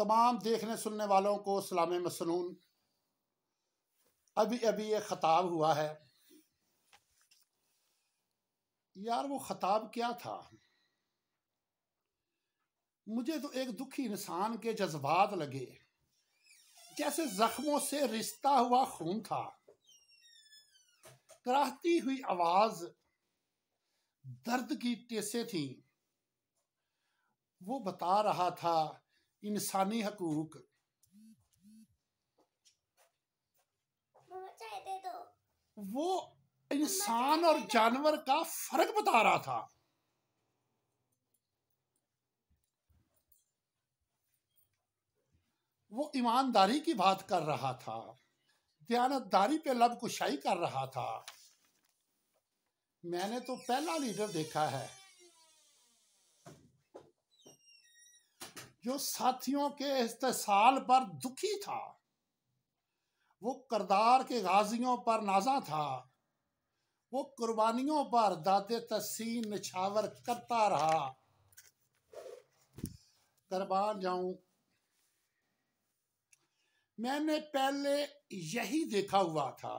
तमाम देखने सुनने वालों को सलाम मसनून। अभी अभी ये खताब हुआ है यार, वो खताब क्या था? मुझे तो एक दुखी इंसान के जज्बात लगे, जैसे जख्मों से रिश्ता हुआ खून था। कराहती हुई आवाज दर्द की टेसे थी। वो बता रहा था इंसानी हकूक। वो इंसान और जानवर का फर्क बता रहा था। वो ईमानदारी की बात कर रहा था, दयानतदारी पे लब कुशाई कर रहा था। मैंने तो पहला लीडर देखा है जो साथियों के इस्तेसाल पर दुखी था। वो करदार के गाजियों पर नाजा था। वो कुर्बानियों पर दाते तस्सीन निछावर करता रहा। कुर्बान जाऊं, मैंने पहले यही देखा हुआ था।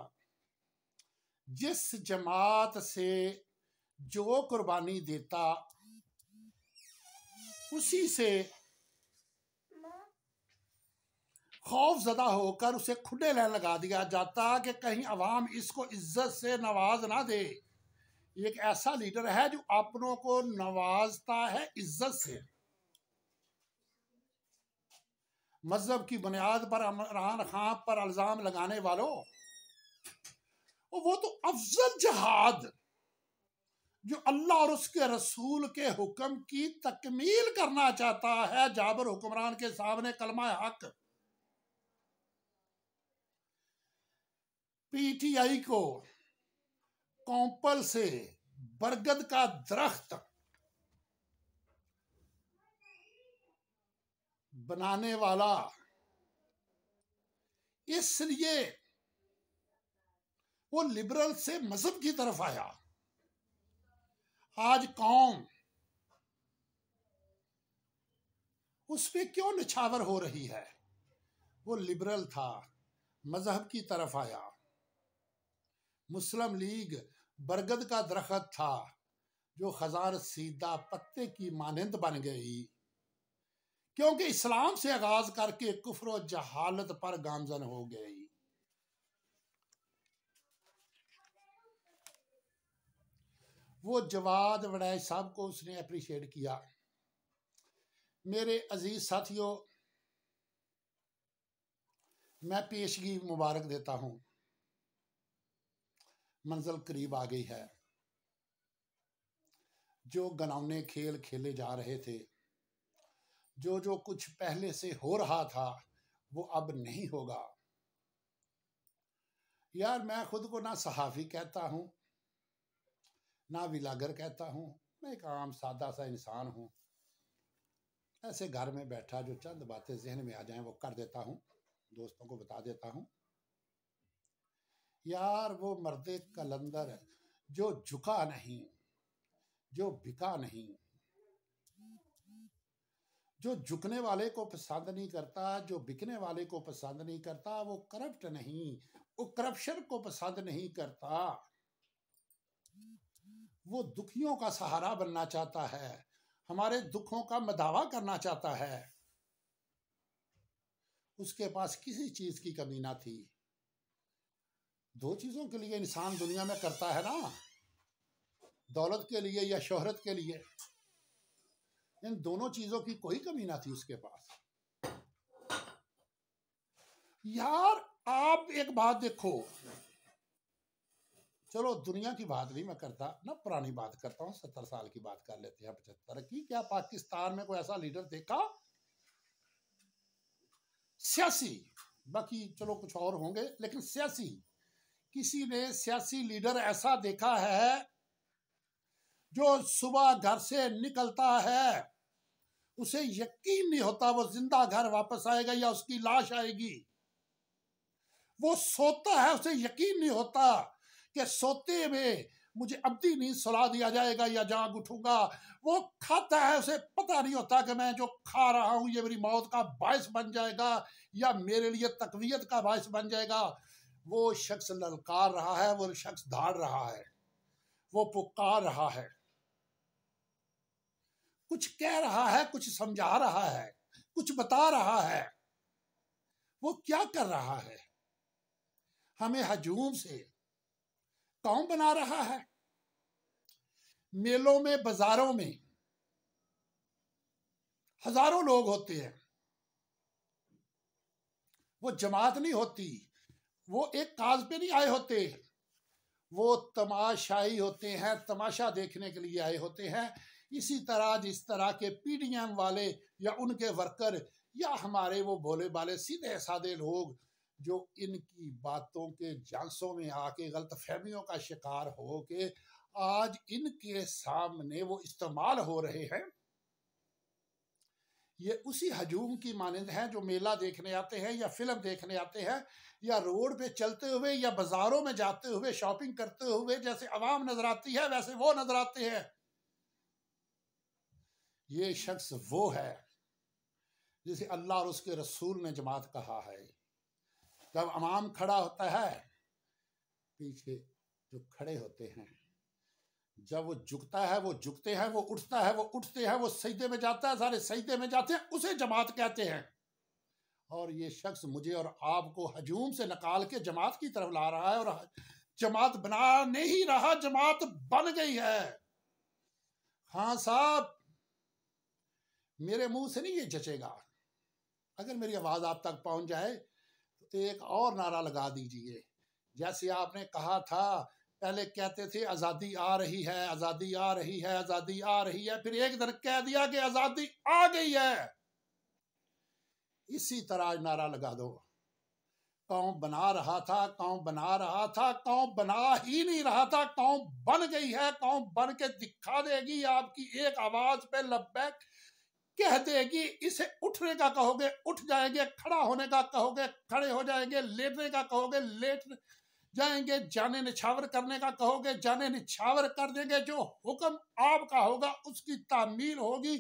जिस जमात से जो कुर्बानी देता, उसी से खौफजदा होकर उसे खुले लहर लगा दिया जाता कि कहीं अवाम इसको इज्जत से नवाज ना दे। एक ऐसा लीडर है जो अपनों को नवाजता है इज्जत से। मजहब की बुनियाद पर इमरान खान पर इल्जाम लगाने वालों, वो तो अफजल जहाद जो अल्लाह और उसके रसूल के हुक्म की तकमील करना चाहता है, जाबर हुक्मरान के सामने कलमा हक। पीटीआई को कौंपल से बरगद का दरख्त बनाने वाला, इसलिए वो लिबरल से मजहब की तरफ आया। आज कौम उस पे क्यों निछावर हो रही है? वो लिबरल था, मजहब की तरफ आया। मुस्लिम लीग बरगद का दरख्त था जो खजार सीधा पत्ते की मानंद बन गई, क्योंकि इस्लाम से आगाज करके कुफ्र और जहालत पर गामजन हो गई। वो जवाद वड़ाई साहब को उसने अप्रिशिएट किया। मेरे अजीज साथियों, मैं पेशगी मुबारक देता हूं। मंजिल करीब आ गई है। जो गनौने खेल खेले जा रहे थे, जो कुछ पहले से हो रहा था, वो अब नहीं होगा। यार, मैं खुद को ना सहाफ़ी कहता हूं, ना विलागर कहता हूं। मैं एक आम सादा सा इंसान हूं। ऐसे घर में बैठा जो चंद बातें जहन में आ जाएं वो कर देता हूं, दोस्तों को बता देता हूं। यार, वो मर्दे कलंदर जो झुका नहीं, जो बिका नहीं, जो झुकने वाले को पसंद नहीं करता, जो बिकने वाले को पसंद नहीं करता, वो करप्ट नहीं, वो करप्शन को पसंद नहीं करता। वो दुखियों का सहारा बनना चाहता है, हमारे दुखों का मदावा करना चाहता है। उसके पास किसी चीज की कमी ना थी। दो चीजों के लिए इंसान दुनिया में करता है ना, दौलत के लिए या शोहरत के लिए। इन दोनों चीजों की कोई कमी ना थी उसके पास। यार, आप एक बात देखो, चलो दुनिया की बात नहीं मैं करता ना, पुरानी बात करता हूँ। 70 साल की बात कर लेते हैं, 75 की। क्या पाकिस्तान में कोई ऐसा लीडर देखा सियासी, बाकी चलो कुछ और होंगे, लेकिन सियासी, किसी ने सियासी लीडर ऐसा देखा है जो सुबह घर से निकलता है, उसे यकीन नहीं होता वो जिंदा घर वापस आएगा या उसकी लाश आएगी। वो सोता है, उसे यकीन नहीं होता कि सोते में मुझे अब्दी नींद सुला दिया जाएगा या जाग उठूंगा। वो खाता है, उसे पता नहीं होता कि मैं जो खा रहा हूं ये मेरी मौत का बायस बन जाएगा या मेरे लिए तकवीयत का बायस बन जाएगा। वो शख्स ललकार रहा है, वो शख्स धाड़ रहा है, वो पुकार रहा है, कुछ कह रहा है, कुछ समझा रहा है, कुछ बता रहा है। वो क्या कर रहा है? हमें हजूम से कौन बना रहा है? मेलों में, बाजारों में हजारों लोग होते हैं, वो जमात नहीं होती, वो एक काज पे नहीं आए होते, वो तमाशाई होते हैं, तमाशा देखने के लिए आए होते हैं। इसी तरह जिस तरह के पीडीएम वाले या उनके वर्कर या हमारे वो भोले भाले सीधे साधे लोग जो इनकी बातों के जालसों में आके गलत फहमियों का शिकार हो के आज इनके सामने वो इस्तेमाल हो रहे हैं, ये उसी हजूम की मानंद हैं जो मेला देखने आते हैं या फिल्म देखने आते हैं या रोड पे चलते हुए या बाजारों में जाते हुए शॉपिंग करते हुए जैसे आवाम नजर आती है वैसे वो नजर आते हैं। ये शख्स वो है जिसे अल्लाह और उसके रसूल ने जमात कहा है। जब इमाम खड़ा होता है, पीछे जो खड़े होते हैं, जब वो झुकता है वो झुकते हैं, वो उठता है वो उठते हैं, वो सजदे में जाता है सारे सजदे में जाते हैं, उसे जमात कहते हैं। और ये शख्स मुझे और आपको हजूम से निकाल के जमात की तरफ ला रहा है और जमात बना नहीं रहा, जमात बन गई है। हाँ साहब, मेरे मुंह से नहीं ये जचेगा। अगर मेरी आवाज आप तक पहुंच जाए तो एक और नारा लगा दीजिए। जैसे आपने कहा था, पहले कहते थे आजादी आ रही है, आजादी आ रही है, आजादी आ रही है, फिर एक दिन कह दिया कि आजादी आ गई है। इसी तरह नारा लगा दो। कौम बना रहा था, कौम बना रहा था, कौम बना ही नहीं रहा था, कौम बन गई है। कौम बन के दिखा देगी, आपकी एक आवाज पे लब्बैक कह देगी। इसे उठने का कहोगे उठ जाएंगे, खड़ा होने का कहोगे खड़े हो जाएंगे, लेटने का कहोगे लेट जाएंगे, जाने निछावर करने का कहोगे जाने निछावर कर देंगे। जो हुक्म आपका होगा उसकी तामील होगी।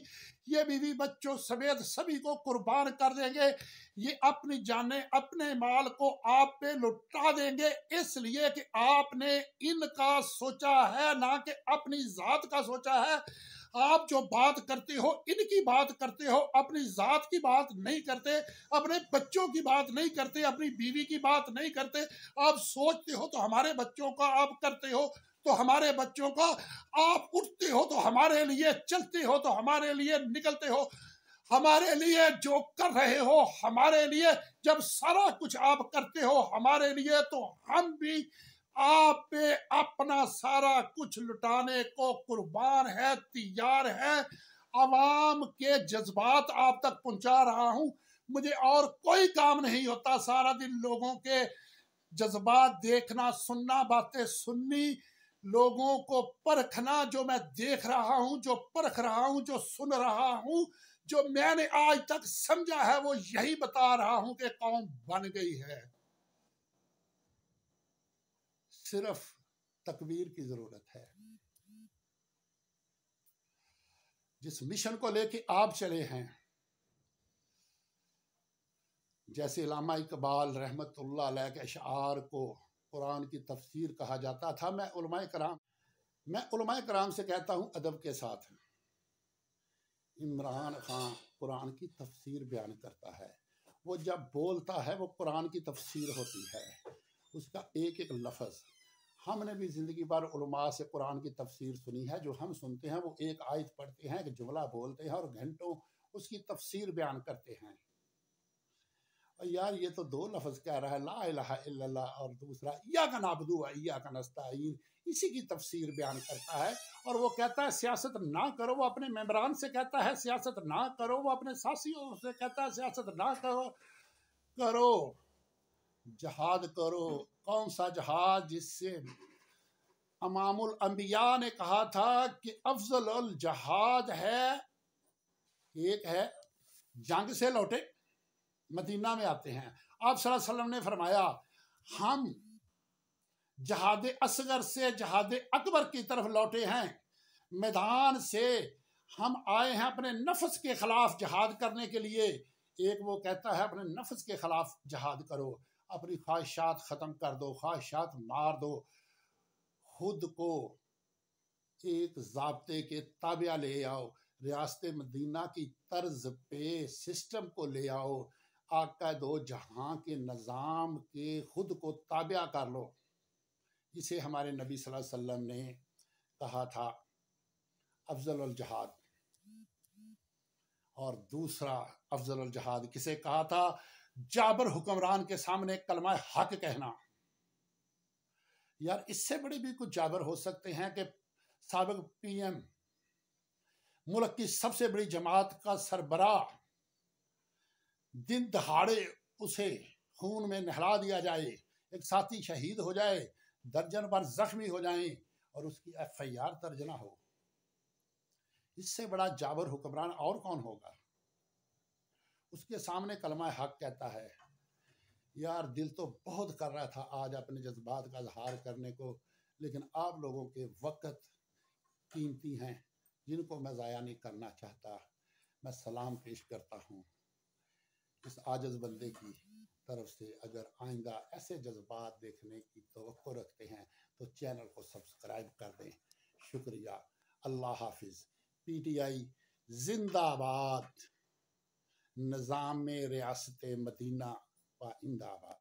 ये बीवी बच्चों समेत सभी को कुर्बान कर देंगे। ये अपनी जाने अपने माल को आप पे लुटा देंगे, इसलिए कि आपने इनका सोचा है ना कि अपनी जात का सोचा है। आप जो बात करते हो इनकी बात करते हो, अपनी जात की बात नहीं करते, अपने बच्चों की बात नहीं करते, अपनी बीवी की बात नहीं करते। आप सोचते हो तो हमारे बच्चों का, आप करते हो तो हमारे बच्चों का, आप उठते हो तो हमारे लिए, चलते हो तो हमारे लिए, निकलते हो हमारे लिए, जो कर रहे हो हमारे लिए। जब सारा कुछ आप करते हो हमारे लिए तो हम भी आप पे अपना सारा कुछ लुटाने को कुर्बान है, तैयार है। आवाम के जज्बात आप तक पहुंचा रहा हूं, मुझे और कोई काम नहीं होता। सारा दिन लोगों के जज्बात देखना, सुनना, बातें सुननी, लोगों को परखना। जो मैं देख रहा हूं, जो परख रहा हूं, जो सुन रहा हूं, जो मैंने आज तक समझा है वो यही बता रहा हूं कि कौम बन गई है। सिर्फ तकबीर की जरूरत है। जिस मिशन को लेके आप चले हैं, जैसे इलामा इकबाल रहमतुल्लाह अलैह के अशआर को कुरान की तफसीर कहा जाता था, मैं उलमाए कराम से कहता हूं अदब के साथ, इमरान खान कुरान की तफसीर बयान करता है। वो जब बोलता है वो कुरान की तफसीर होती है, उसका एक एक लफ्ज़। हमने भी ज़िंदगी भर उलमा से कुरान की तफसीर सुनी है। जो हम सुनते हैं वो एक आयत पढ़ते हैं, एक जुमला बोलते हैं और घंटों उसकी तफसीर बयान करते हैं। और यार ये तो दो लफ्ज़ कह रहा है, ला इलाहा इल्लल्लाह, और दूसरा इय्याका नअबुदु व इय्याका नस्तईन, इसी की तफसीर बयान करता है। और वो कहता है सियासत ना करो, वो अपने मेंबरान से कहता है सियासत ना करो, वो अपने साथियों से कहता है सियासत ना करो, जहाद करो। कौन सा जहाद? जिससे इमामुल अंबिया ने कहा था कि अफजल जहाद है, एक है जंग से लौटे मदीना में आते हैं, आप सल्लल्लाहु अलैहि वसल्लम ने फरमाया हम जहाद असगर से जहाद अकबर की तरफ लौटे हैं। मैदान से हम आए हैं अपने नफ्स के खिलाफ जहाद करने के लिए। एक वो कहता है अपने नफ्स के खिलाफ जहाद करो, अपनी ख्वाहिशात ख़त्म कर दो, ख्वाहिशात मार दो, खुद को एक ज़ाब्ते के ताबिया ले आओ, रियासत मदीना की तर्ज पे सिस्टम को ले आओ, आका दो जहां के निज़ाम के खुद को ताबिया कर लो। इसे हमारे नबी सल्लल्लाहु अलैहि वसल्लम ने कहा था अफजल जहाद। और दूसरा अफजल जहाद किसे कहा था? जाबर हुक्मरान के सामने कलमा हक कहना। यार इससे बड़े भी कुछ जाबर हो सकते हैं कि साबिक पीएम, मुल्क की सबसे बड़ी जमात का सरबराह, दिन दहाड़े उसे खून में नहला दिया जाए, एक साथी शहीद हो जाए, दर्जन भर जख्मी हो जाएं और उसकी एफआईआर दर्ज ना हो। इससे बड़ा जाबर हुक्मरान और कौन होगा? उसके सामने कलमा हक कहता है। यार दिल तो बहुत कर रहा था आज अपने जज्बात का इजहार करने को, लेकिन आप लोगों के वक्त कीमती हैं जिनको मैं ज़ाया नहीं करना चाहता। मैं सलाम पेश करता हूँ इस आजिज़ बंदे की तरफ से। अगर आइंदा ऐसे जज्बात देखने की तवक्को रखते हैं तो चैनल को सब्सक्राइब कर दें। शुक्रिया। अल्लाह हाफिज़। पीटीआई जिंदाबाद। निज़ाम में रियासत मदीना व इंदाबाद।